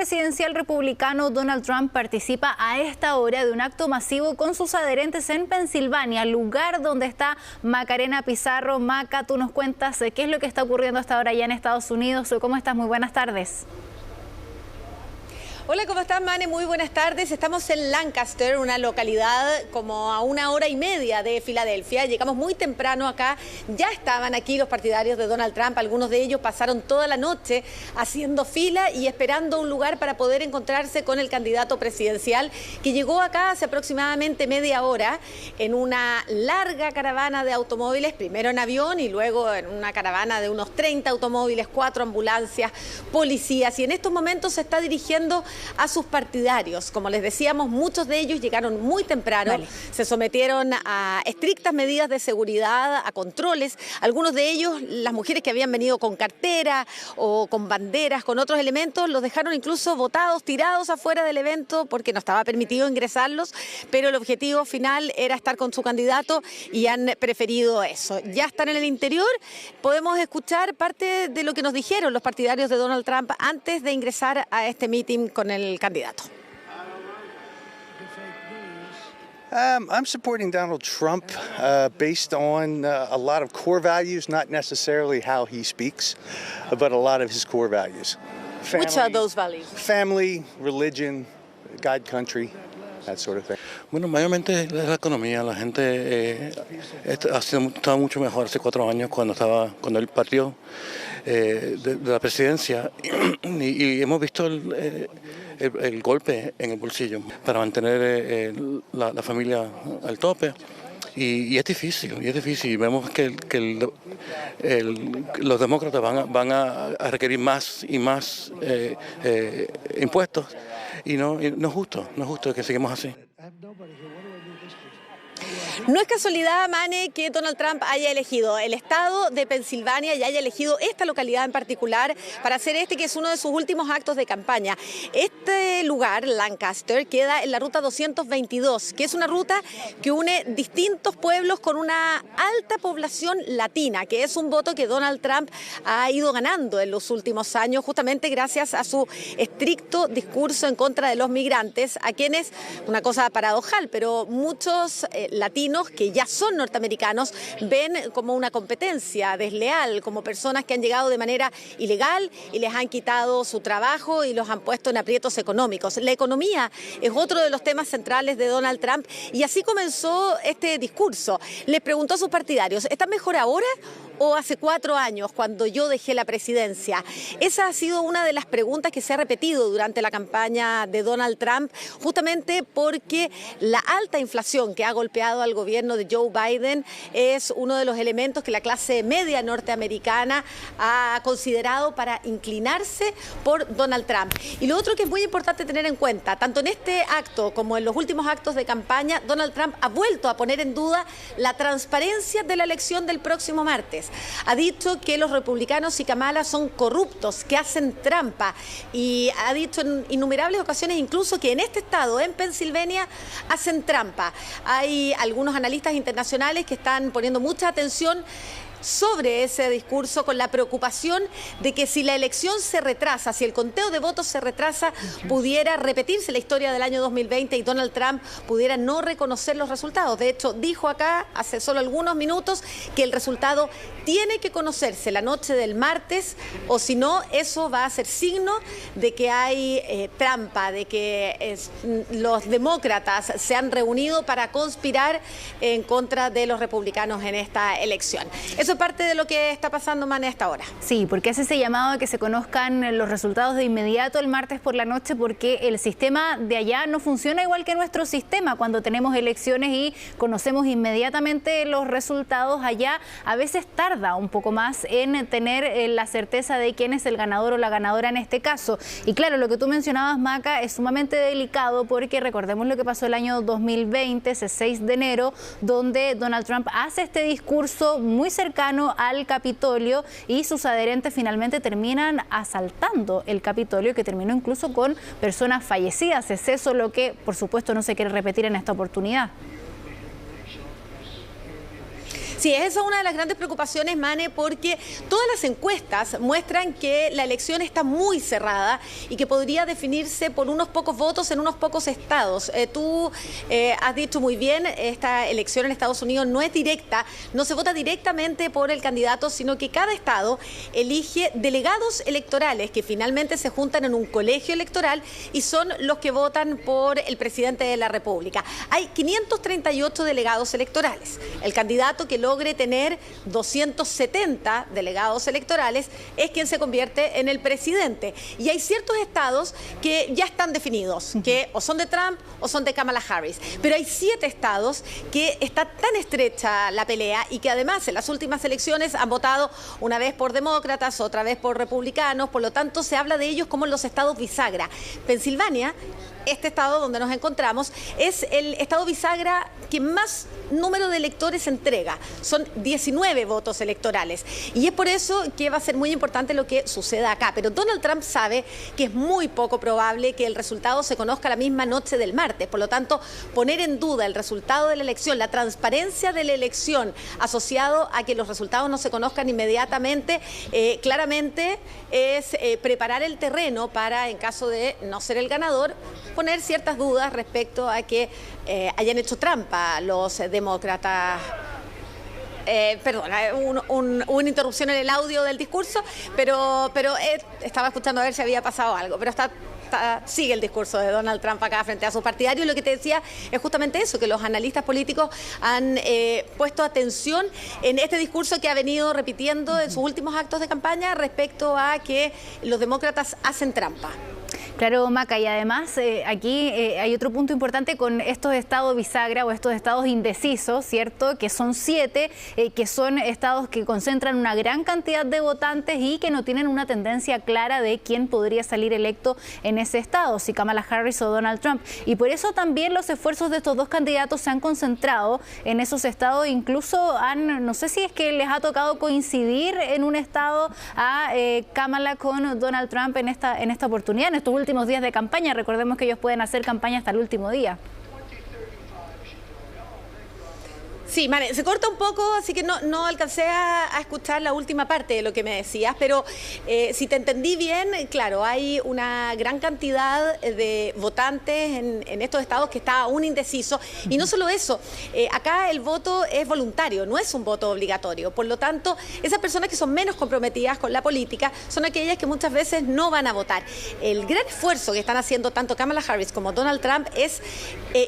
presidencial republicano Donald Trump participa a esta hora de un acto masivo con sus adherentes en Pensilvania, lugar donde está Macarena Pizarro. Maca, tú nos cuentas qué es lo que está ocurriendo hasta ahora allá en Estados Unidos. ¿Cómo estás? Muy buenas tardes. Hola, ¿cómo estás, Mane? Muy buenas tardes. Estamos en Lancaster, una localidad como a 1 hora y media de Filadelfia. Llegamos muy temprano acá. Ya estaban aquí los partidarios de Donald Trump. Algunos de ellos pasaron toda la noche haciendo fila y esperando un lugar para poder encontrarse con el candidato presidencial, que llegó acá hace aproximadamente media hora en una larga caravana de automóviles, primero en avión y luego en una caravana de unos 30 automóviles, 4 ambulancias, policías. Y en estos momentos se está dirigiendo a sus partidarios. Como les decíamos, muchos de ellos llegaron muy temprano, se sometieron a estrictas medidas de seguridad, a controles. Algunos de ellos, las mujeres que habían venido con cartera o con banderas, con otros elementos, los dejaron incluso botados, tirados afuera del evento porque no estaba permitido ingresarlos, pero el objetivo final era estar con su candidato y han preferido eso. Ya están en el interior, podemos escuchar parte de lo que nos dijeron los partidarios de Donald Trump antes de ingresar a este meeting con el candidato. I'm supporting Donald Trump based on a lot of core values, not necessarily how he speaks, but a lot of his core values. Family, Which are those values? Family, religion, God, country, that sort of thing. Bueno, mayormente es la economía. La gente estaba mucho mejor hace 4 años cuando él partió de la presidencia y hemos visto el golpe en el bolsillo para mantener la familia al tope. Y es difícil, y vemos que los demócratas van a requerir más y más impuestos, y no es justo que sigamos así. No es casualidad, Mane, que Donald Trump haya elegido el estado de Pensilvania y haya elegido esta localidad en particular para hacer que es uno de sus últimos actos de campaña. Este lugar, Lancaster, queda en la ruta 222, que es una ruta que une distintos pueblos con una alta población latina, que es un voto que Donald Trump ha ido ganando en los últimos años, justamente gracias a su estricto discurso en contra de los migrantes, a quienes, una cosa paradojal, pero muchos latinos que ya son norteamericanos ven como una competencia desleal, como personas que han llegado de manera ilegal y les han quitado su trabajo y los han puesto en aprietos económicos. La economía es otro de los temas centrales de Donald Trump y así comenzó este discurso. Les preguntó a sus partidarios, ¿están mejor ahora o hace 4 años cuando yo dejé la presidencia? Esa ha sido una de las preguntas que se ha repetido durante la campaña de Donald Trump, justamente porque la alta inflación que ha golpeado al gobierno de Joe Biden es uno de los elementos que la clase media norteamericana ha considerado para inclinarse por Donald Trump. Y lo otro que es muy importante tener en cuenta, tanto en este acto como en los últimos actos de campaña, Donald Trump ha vuelto a poner en duda la transparencia de la elección del próximo martes. Ha dicho que los republicanos y Kamala son corruptos, que hacen trampa, y ha dicho en innumerables ocasiones incluso que en este estado, en Pensilvania, hacen trampa. Hay algunos analistas internacionales que están poniendo mucha atención sobre ese discurso, con la preocupación de que si la elección se retrasa, si el conteo de votos se retrasa, pudiera repetirse la historia del año 2020 y Donald Trump pudiera no reconocer los resultados. De hecho, dijo acá hace solo algunos minutos que el resultado tiene que conocerse la noche del martes, o si no, eso va a ser signo de que hay trampa, de que los demócratas se han reunido para conspirar en contra de los republicanos en esta elección. Eso es parte de lo que está pasando, Mane, hasta ahora. Sí, porque hace ese llamado a que se conozcan los resultados de inmediato el martes por la noche, porque el sistema de allá no funciona igual que nuestro sistema. Cuando tenemos elecciones y conocemos inmediatamente los resultados, allá a veces tarda un poco más en tener la certeza de quién es el ganador o la ganadora en este caso. Y claro, lo que tú mencionabas, Maca, es sumamente delicado porque recordemos lo que pasó el año 2020, ese 6 de enero, donde Donald Trump hace este discurso muy cercano al Capitolio y sus adherentes finalmente terminan asaltando el Capitolio, que terminó incluso con personas fallecidas. Es eso lo que, por supuesto, no se quiere repetir en esta oportunidad. Sí, esa es una de las grandes preocupaciones, Mane, porque todas las encuestas muestran que la elección está muy cerrada y que podría definirse por unos pocos votos en unos pocos estados. Tú has dicho muy bien, esta elección en Estados Unidos no es directa, no se vota directamente por el candidato, sino que cada estado elige delegados electorales que finalmente se juntan en un colegio electoral y son los que votan por el presidente de la República. Hay 538 delegados electorales. El candidato que logre tener 270 delegados electorales es quien se convierte en el presidente. Y hay ciertos estados que ya están definidos, que o son de Trump o son de Kamala Harris. Pero hay 7 estados que está tan estrecha la pelea y que además en las últimas elecciones han votado una vez por demócratas, otra vez por republicanos, por lo tanto se habla de ellos como los estados bisagra. Pensilvania, este estado donde nos encontramos, es el estado bisagra que más número de electores entrega. Son 19 votos electorales. Y es por eso que va a ser muy importante lo que suceda acá. Pero Donald Trump sabe que es muy poco probable que el resultado se conozca la misma noche del martes. Por lo tanto, poner en duda el resultado de la elección, la transparencia de la elección asociado a que los resultados no se conozcan inmediatamente, claramente es preparar el terreno para, en caso de no ser el ganador, poner ciertas dudas respecto a que hayan hecho trampa los demócratas. Perdona, hubo una interrupción en el audio del discurso, pero estaba escuchando a ver si había pasado algo, pero sigue el discurso de Donald Trump acá frente a sus partidarios. Lo que te decía es justamente eso, que los analistas políticos han puesto atención en este discurso que ha venido repitiendo en sus últimos actos de campaña respecto a que los demócratas hacen trampa. Claro, Maca, y además aquí hay otro punto importante con estos estados bisagra o estos estados indecisos, ¿cierto? Que son 7, que son estados que concentran una gran cantidad de votantes y que no tienen una tendencia clara de quién podría salir electo en ese estado, si Kamala Harris o Donald Trump. Y por eso también los esfuerzos de estos dos candidatos se han concentrado en esos estados, incluso no sé si es que les ha tocado coincidir en un estado a Kamala con Donald Trump en esta oportunidad, en estos últimos días de campaña. Recordemos que ellos pueden hacer campaña hasta el último día. Sí, Mane, se corta un poco, así que no alcancé a escuchar la última parte de lo que me decías, pero si te entendí bien, claro, hay una gran cantidad de votantes en estos estados que está aún indeciso, y no solo eso, acá el voto es voluntario, no es un voto obligatorio, por lo tanto, esas personas que son menos comprometidas con la política son aquellas que muchas veces no van a votar. El gran esfuerzo que están haciendo tanto Kamala Harris como Donald Trump es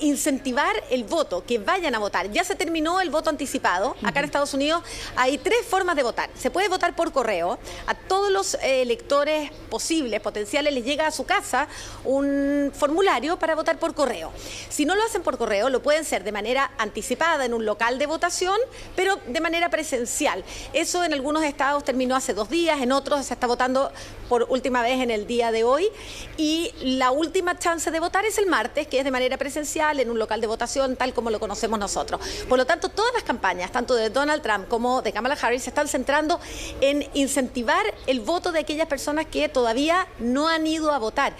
incentivar el voto, que vayan a votar. Ya se terminó el voto anticipado. Acá en Estados Unidos hay 3 formas de votar. Se puede votar por correo. A todos los electores posibles, potenciales, les llega a su casa un formulario para votar por correo. Si no lo hacen por correo, lo pueden hacer de manera anticipada en un local de votación, pero de manera presencial. Eso en algunos estados terminó hace 2 días, en otros se está votando por última vez en el día de hoy. Y la última chance de votar es el martes, que es de manera presencial en un local de votación, tal como lo conocemos nosotros. Por lo tanto, todas las campañas, tanto de Donald Trump como de Kamala Harris, se están centrando en incentivar el voto de aquellas personas que todavía no han ido a votar.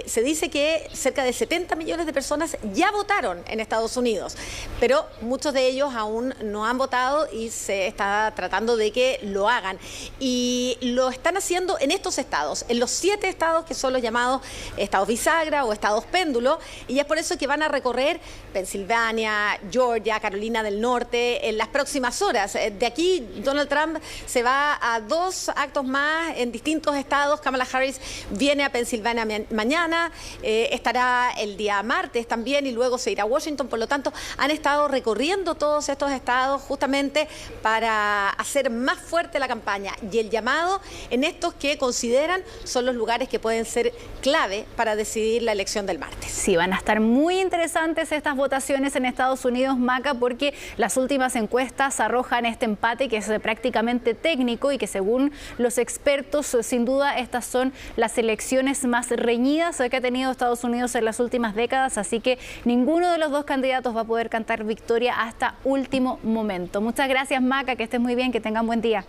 Se dice que cerca de 70 millones de personas ya votaron en Estados Unidos, pero muchos de ellos aún no han votado y se está tratando de que lo hagan. Y lo están haciendo en estos estados, en los 7 estados que son los llamados estados bisagra o estados péndulo, y es por eso que van a recorrer Pensilvania, Georgia, Carolina del Norte en las próximas horas. De aquí Donald Trump se va a 2 actos más en distintos estados. Kamala Harris viene a Pensilvania mañana, estará el día martes también y luego se irá a Washington. Por lo tanto, han estado recorriendo todos estos estados justamente para hacer más fuerte la campaña y el llamado en estos que consideran son los lugares que pueden ser clave para decidir la elección del martes. Sí, van a estar muy interesantes estas votaciones en Estados Unidos, Maca, porque las últimas encuestas arrojan este empate que es prácticamente técnico y que según los expertos, sin duda, estas son las elecciones más reñidas que ha tenido Estados Unidos en las últimas décadas, así que ninguno de los dos candidatos va a poder cantar victoria hasta último momento. Muchas gracias, Maca, que estés muy bien, que tengan buen día.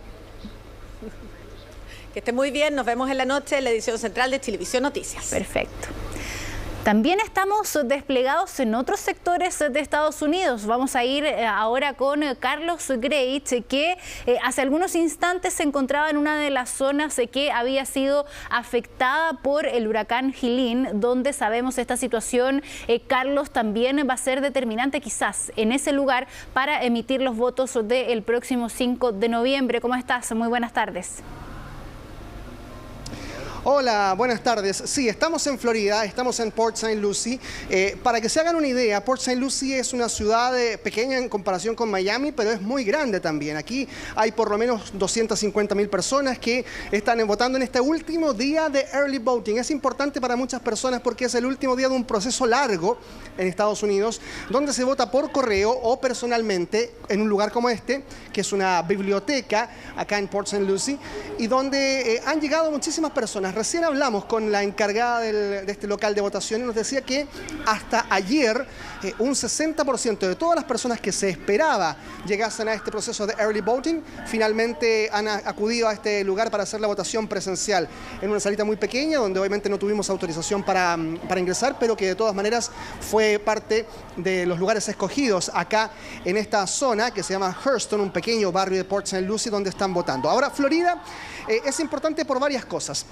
Que esté muy bien, nos vemos en la noche en la edición central de Chilevisión Noticias. Perfecto. También estamos desplegados en otros sectores de Estados Unidos. Vamos a ir ahora con Carlos Greitz, que hace algunos instantes se encontraba en una de las zonas que había sido afectada por el huracán Helene, donde sabemos esta situación, Carlos, también va a ser determinante quizás en ese lugar para emitir los votos del próximo 5 de noviembre. ¿Cómo estás? Muy buenas tardes. Hola, buenas tardes. Sí, estamos en Florida, estamos en Port St. Lucie. Para que se hagan una idea, Port St. Lucie es una ciudad pequeña en comparación con Miami, pero es muy grande también. Aquí hay por lo menos 250.000 personas que están votando en este último día de early voting. Es importante para muchas personas porque es el último día de un proceso largo en Estados Unidos, donde se vota por correo o personalmente en un lugar como este, que es una biblioteca acá en Port St. Lucie, y donde han llegado muchísimas personas. Recién hablamos con la encargada de este local de votación y nos decía que hasta ayer un 60% de todas las personas que se esperaba llegasen a este proceso de early voting finalmente han acudido a este lugar para hacer la votación presencial en una salita muy pequeña donde obviamente no tuvimos autorización para ingresar, pero que de todas maneras fue parte de los lugares escogidos acá en esta zona que se llama Hurston, un pequeño barrio de Port St. Lucie donde están votando. Ahora, Florida es importante por varias cosas.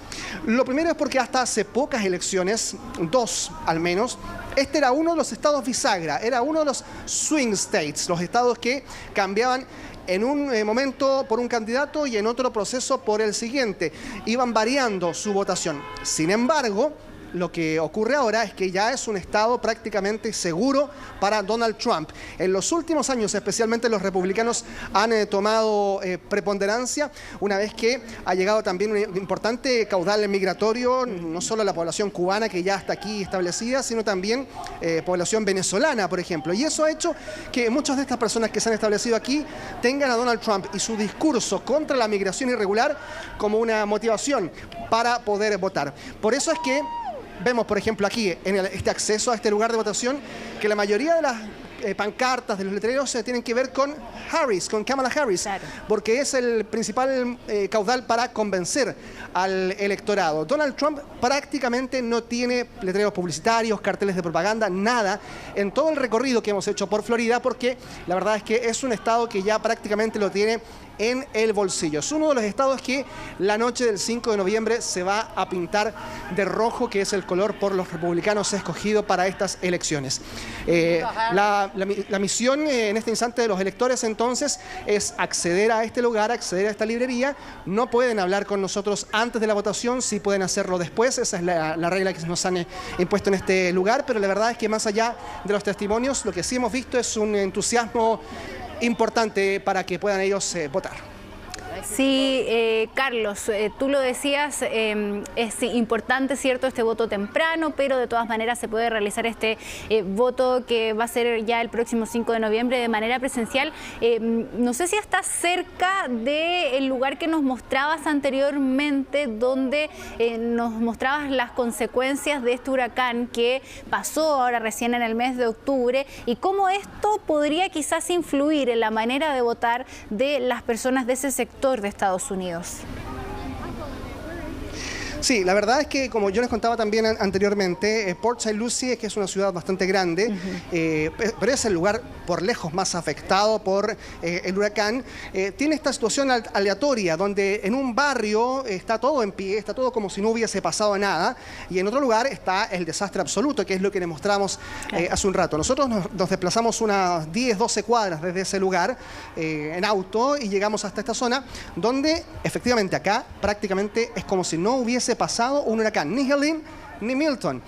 Lo primero es porque hasta hace pocas elecciones, 2 al menos, este era uno de los estados bisagra, era uno de los swing states, los estados que cambiaban en un momento por un candidato y en otro proceso por el siguiente. Iban variando su votación. Sin embargo, lo que ocurre ahora es que ya es un estado prácticamente seguro para Donald Trump. En los últimos años, especialmente los republicanos han tomado preponderancia una vez que ha llegado también un importante caudal migratorio, no solo la población cubana que ya está aquí establecida, sino también población venezolana, por ejemplo. Y eso ha hecho que muchas de estas personas que se han establecido aquí tengan a Donald Trump y su discurso contra la migración irregular como una motivación para poder votar. Por eso es que vemos, por ejemplo, aquí en este acceso a este lugar de votación, que la mayoría de las pancartas, de los letreros, tienen que ver con Harris, con Kamala Harris, claro, porque es el principal caudal para convencer al electorado. Donald Trump prácticamente no tiene letreros publicitarios, carteles de propaganda, nada en todo el recorrido que hemos hecho por Florida, porque la verdad es que es un estado que ya prácticamente lo tiene en el bolsillo. Es uno de los estados que la noche del 5 de noviembre se va a pintar de rojo, que es el color por los republicanos escogido para estas elecciones. La misión en este instante de los electores entonces es acceder a este lugar, acceder a esta librería. No pueden hablar con nosotros antes de la votación, sí pueden hacerlo después. Esa es la regla que nos han impuesto en este lugar, pero la verdad es que más allá de los testimonios, lo que sí hemos visto es un entusiasmo importante para que puedan ellos votar. Sí, Carlos, tú lo decías, es importante, ¿cierto?, este voto temprano, pero de todas maneras se puede realizar este voto que va a ser ya el próximo 5 de noviembre de manera presencial. No sé si estás cerca del lugar que nos mostrabas anteriormente, donde nos mostrabas las consecuencias de este huracán que pasó ahora recién en el mes de octubre y cómo esto podría quizás influir en la manera de votar de las personas de ese sector de Estados Unidos. Sí, la verdad es que, como yo les contaba también anteriormente, Port St. Lucie, que es una ciudad bastante grande, pero es el lugar por lejos más afectado por el huracán, tiene esta situación aleatoria, donde en un barrio está todo en pie, está todo como si no hubiese pasado nada, y en otro lugar está el desastre absoluto, que es lo que les mostramos hace un rato. Nosotros nos desplazamos unas 10, 12 cuadras desde ese lugar en auto y llegamos hasta esta zona, donde efectivamente acá prácticamente es como si no hubiese pasado un huracán, ni Helene ni Milton,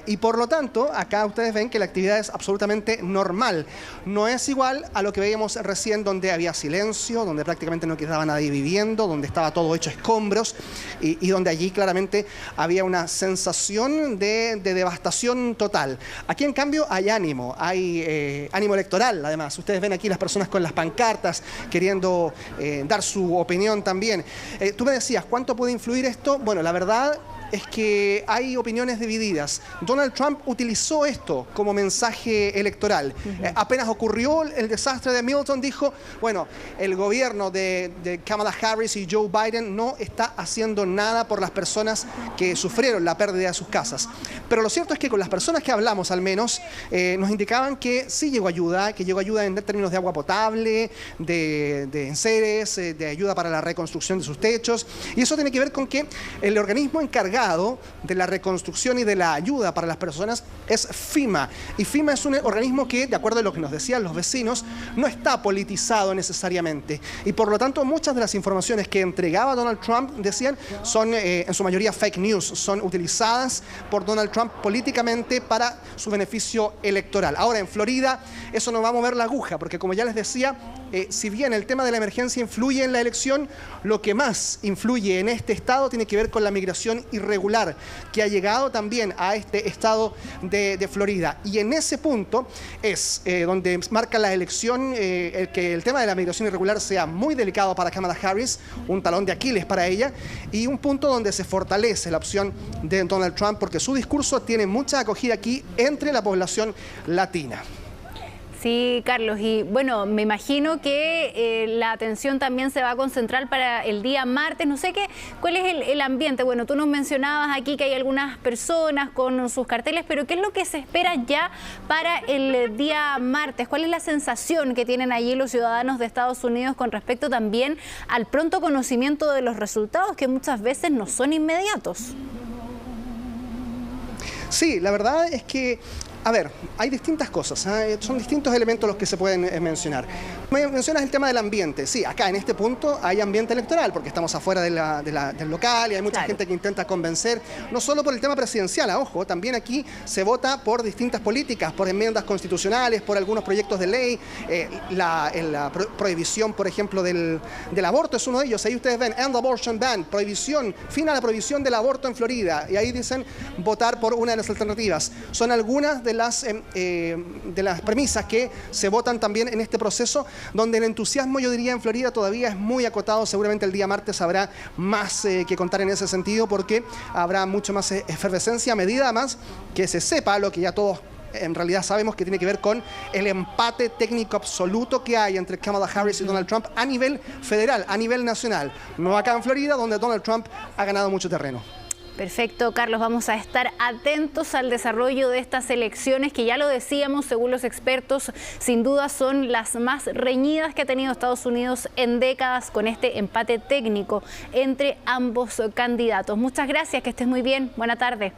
y por lo tanto acá ustedes ven que la actividad es absolutamente normal. No es igual a lo que veíamos recién, donde había silencio, donde prácticamente no quedaba nadie viviendo, donde estaba todo hecho escombros y donde allí claramente había una sensación de devastación total. Aquí en cambio hay ánimo electoral. Además, ustedes ven aquí las personas con las pancartas queriendo dar su opinión también. Tú me decías, ¿cuánto puede influir esto? Bueno, la verdad es que hay opiniones divididas. Donald Trump utilizó esto como mensaje electoral. Apenas ocurrió el desastre de Milton, dijo, bueno, el gobierno de Kamala Harris y Joe Biden no está haciendo nada por las personas que sufrieron la pérdida de sus casas. Pero lo cierto es que con las personas que hablamos, al menos, nos indicaban que sí llegó ayuda, que llegó ayuda en términos de agua potable, de enseres, de ayuda para la reconstrucción de sus techos. Y eso tiene que ver con que el organismo encargado de la reconstrucción y de la ayuda para las personas es FEMA. Y FEMA es un organismo que, de acuerdo a lo que nos decían los vecinos, no está politizado necesariamente. Y por lo tanto, muchas de las informaciones que entregaba Donald Trump, decían, son en su mayoría fake news, son utilizadas por Donald Trump políticamente para su beneficio electoral. Ahora, en Florida, eso no va a mover la aguja, porque como ya les decía, si bien el tema de la emergencia influye en la elección, lo que más influye en este estado tiene que ver con la migración irregular, que ha llegado también a este estado de Florida. Y en ese punto es donde marca la elección que el tema de la migración irregular sea muy delicado para Kamala Harris, un talón de Aquiles para ella, y un punto donde se fortalece la opción de Donald Trump, porque su discurso tiene mucha acogida aquí entre la población latina. Sí, Carlos, y bueno, me imagino que la atención también se va a concentrar para el día martes. No sé cuál es el ambiente. Bueno, tú nos mencionabas aquí que hay algunas personas con sus carteles, pero ¿qué es lo que se espera ya para el día martes? ¿Cuál es la sensación que tienen allí los ciudadanos de Estados Unidos con respecto también al pronto conocimiento de los resultados, que muchas veces no son inmediatos? Sí, la verdad es que, a ver, hay distintas cosas, son distintos elementos los que se pueden mencionar. Mencionas el tema del ambiente. Sí, acá en este punto hay ambiente electoral, porque estamos afuera del local y hay mucha gente que intenta convencer, no solo por el tema presidencial, ojo, también aquí se vota por distintas políticas, por enmiendas constitucionales, por algunos proyectos de ley, la prohibición, por ejemplo, del aborto es uno de ellos. Ahí ustedes ven, End Abortion Ban, prohibición, fin a la prohibición del aborto en Florida, y ahí dicen votar por una de las alternativas. Son algunas de las premisas que se votan también en este proceso, donde el entusiasmo, yo diría, en Florida todavía es muy acotado. Seguramente el día martes habrá más que contar en ese sentido, porque habrá mucho más efervescencia, a medida más que se sepa lo que ya todos en realidad sabemos, que tiene que ver con el empate técnico absoluto que hay entre Kamala Harris y Donald Trump a nivel federal, a nivel nacional, no acá en Florida, donde Donald Trump ha ganado mucho terreno. Perfecto, Carlos, vamos a estar atentos al desarrollo de estas elecciones que, ya lo decíamos, según los expertos, sin duda son las más reñidas que ha tenido Estados Unidos en décadas, con este empate técnico entre ambos candidatos. Muchas gracias, que estés muy bien. Buena tarde.